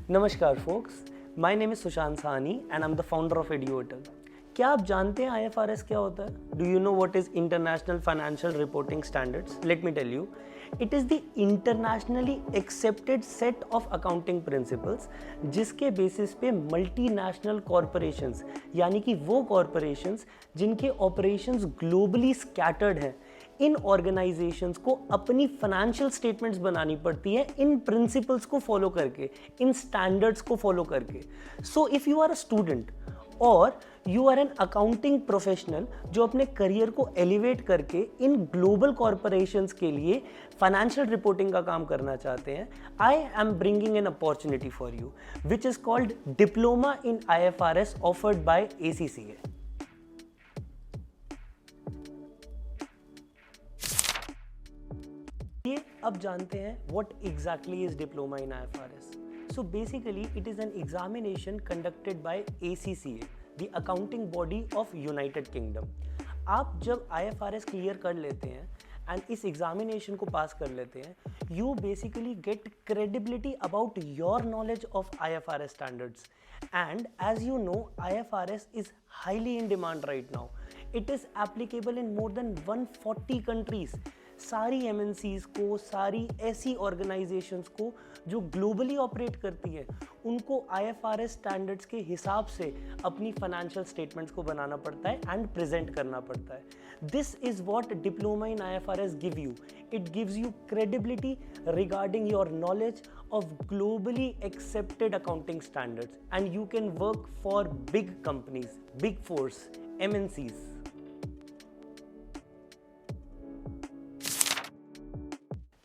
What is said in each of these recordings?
नमस्कार folks, my name is Sushant Sahni and I am the founder of एडुओटल। क्या आप जानते हैं IFRS क्या होता है? Do you know what is international financial reporting standards? Let me tell you, it is the internationally accepted set of accounting principles जिसके basis पे मल्टीनेशनल कॉरपोरेशंस, यानी कि वो कॉरपोरेशंस जिनके ऑपरेशंस ग्लोबली स्कैटर्ड हैं, इन ऑर्गेनाइजेशंस को अपनी फाइनेंशियल स्टेटमेंट्स बनानी पड़ती है इन प्रिंसिपल्स को फॉलो करके, इन स्टैंडर्ड्स को फॉलो करके। So if you are a student और you are an accounting professional जो अपने करियर को एलिवेट करके इन ग्लोबल कॉरपोरेशंस के लिए फाइनेंशियल रिपोर्टिंग का काम करना चाहते हैं, I am bringing an opportunity for you which is called diploma in IFRS offered by ACCA। ये अब जानते हैं what exactly is diploma in IFRS. So basically it is an examination conducted by ACCA, the accounting body of United Kingdom. आप जब IFRS clear कर लेते हैं and इस एग्जामिनेशन को पास कर लेते हैं, you basically get credibility about your knowledge of IFRS standards. And as you know, IFRS is highly in demand right now. It is applicable in more than 140 countries. सारी MNCs को, सारी ऐसी organisations को जो ग्लोबली ऑपरेट करती हैं, उनको IFRS standards के हिसाब से अपनी फाइनेंशियल स्टेटमेंट्स को बनाना पड़ता है एंड प्रेजेंट करना पड़ता है। This is what diploma in IFRS give you. It gives you credibility regarding your knowledge of globally accepted accounting standards, and you can work for big companies, big fours, MNCs.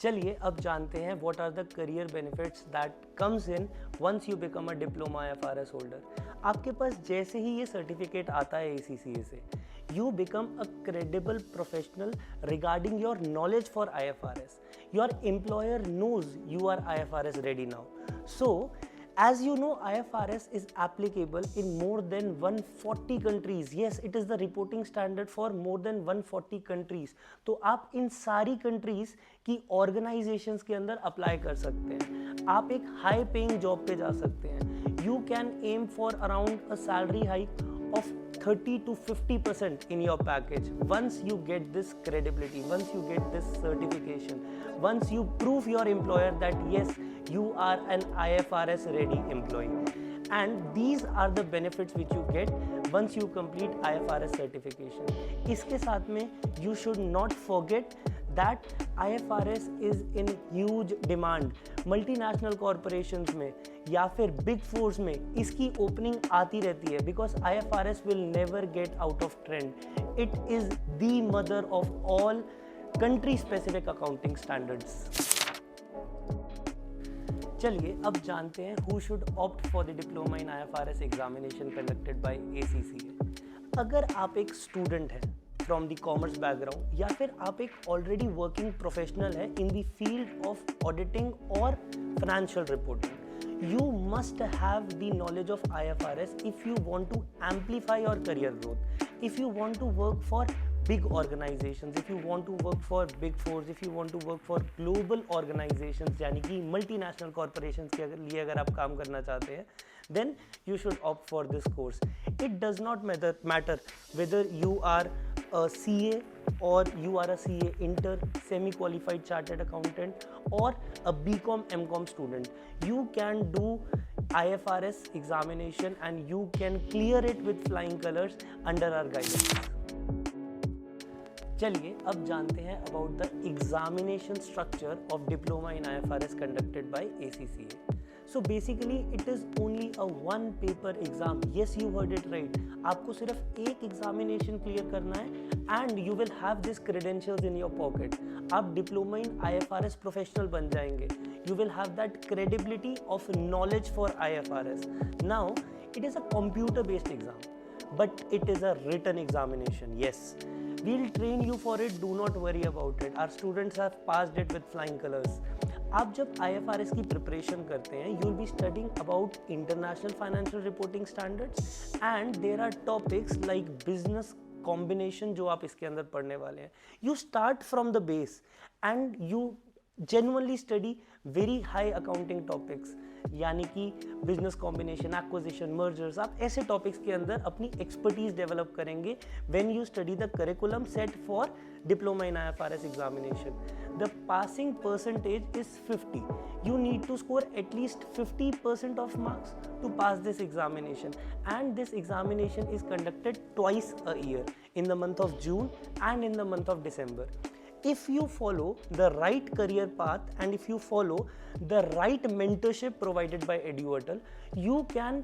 चलिए अब जानते हैं what are the career benefits that comes in once you become a diploma IFRS holder. आपके पास जैसे ही ये certificate आता है ACCA से, you become a credible professional regarding your knowledge for IFRS. Your employer knows you are IFRS ready now. So, as you know, IFRS is applicable in more than 140 countries. Yes, it is the reporting standard for more than 140 countries. तो आप इन सारी countries की organizations के अंदर apply कर सकते हैं। आप एक high paying job पे जा सकते हैं। You can aim for around a salary hike of 30 to 50% in your package once you get this credibility, once you get this certification, once you prove your employer that yes, you are an IFRS ready employee. And these are the benefits which you get once you complete IFRS certification. इसके साथ में you should not forget that IFRS is in huge demand. Multinational corporations में या फिर big force में इसकी opening आती रहती है because IFRS will never get out of trend. It is the mother of all country specific accounting standards. चलिए अब जानते हैं who should opt for the diploma in IFRS examination conducted by ACCA. अगर आप एक स्टूडेंट हैं from the commerce background या फिर आप एक ऑलरेडी वर्किंग प्रोफेशनल है in the field of auditing और financial reporting, you must have the knowledge of IFRS if you want to amplify your career growth, if you want to work for big organizations, if you want to work for big fours, if you want to work for global organizations, यानी कि multinational corporations के लिए अगर आप काम करना चाहते हैं, then you should opt for this course. It does not matter whether you are a CA or you are a CA inter, semi-qualified chartered accountant or a BCom MCom student. You can do IFRS examination and you can clear it with flying colors under our guidance. चलिए अब जानते हैं about the examination structure of diploma in IFRS conducted by ACCA. So basically it is only a one paper exam. Yes, you heard it right. आपको सिर्फ एक examination clear करना है and you will have this credentials in your pocket. आप diploma in IFRS professional बन जाएंगे. You will have that credibility of knowledge for IFRS. Now it is a computer based exam, but it is a written examination. Yes, we'll train you for it. Do not worry about it. Our students have passed it with flying colors. आप जब IFRS की preparation करते हैं, you will be studying about international financial reporting standards and there are topics like business combination जो आप इसके अंदर पढ़ने वाले हैं. You start from the base and you genuinely study very high accounting topics, यानी कि बिजनेस कॉम्बिनेशन, एक्विजिशन, मर्जर्स, आप ऐसे टॉपिक्स के अंदर अपनी एक्सपर्टीज डेवलप करेंगे when you study the curriculum set for diploma in IFRS examination. The passing percentage is 50. You need to score at least 50% of marks to pass this examination, and this examination is conducted twice a year, in the month of June and in the month of December. If you follow the right career path and if you follow the right mentorship provided by EduAtal, you can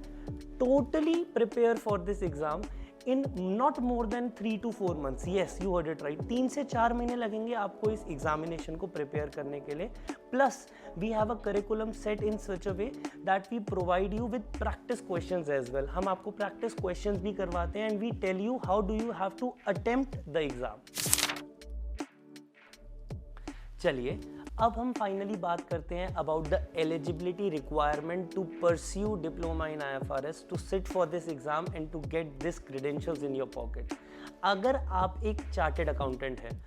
totally prepare for this exam in not more than 3 to 4 months. Yes, you heard it right. 3 से 4 महीने लगेंगे आपको इस examination को prepare करने के लिए. Plus we have a curriculum set in such a way that we provide you with practice questions as well. हम आपको प्रैक्टिस क्वेश्चंस भी करवाते हैं and we tell you how do you have to attempt the exam. चलिए अब हम finally बात करते हैं about the eligibility requirement to pursue diploma in IFRS to sit for this exam and to get this credentials in your pocket. अगर आप एक chartered accountant हैं,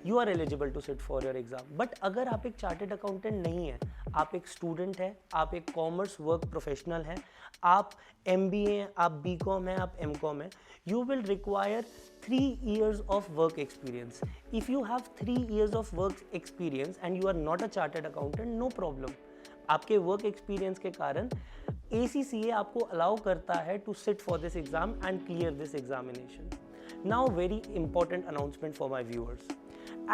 you are eligible to sit for your exam. But अगर आप एक chartered accountant नहीं है, आप एक स्टूडेंट हैं, आप एक कॉमर्स वर्क प्रोफेशनल हैं, आप MBA हैं, आप BCom हैं, आप MCom हैं, you will require 3 years of work experience. If you have 3 years of work experience and you are not a chartered accountant, no problem. आपके वर्क एक्सपीरियंस के कारण ACCA आपको अलाउ करता है to sit for this exam and clear this examination. Now very important announcement for my viewers.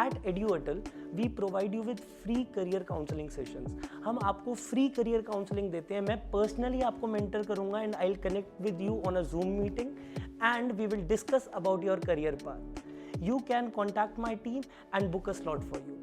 At EduAtal, we provide you with free career counseling sessions. हम आपको free career counseling देते हैं. मैं personally आपको mentor करूँगा and I'll connect with you on a Zoom meeting and we will discuss about your career path. You can contact my team and book a slot for you.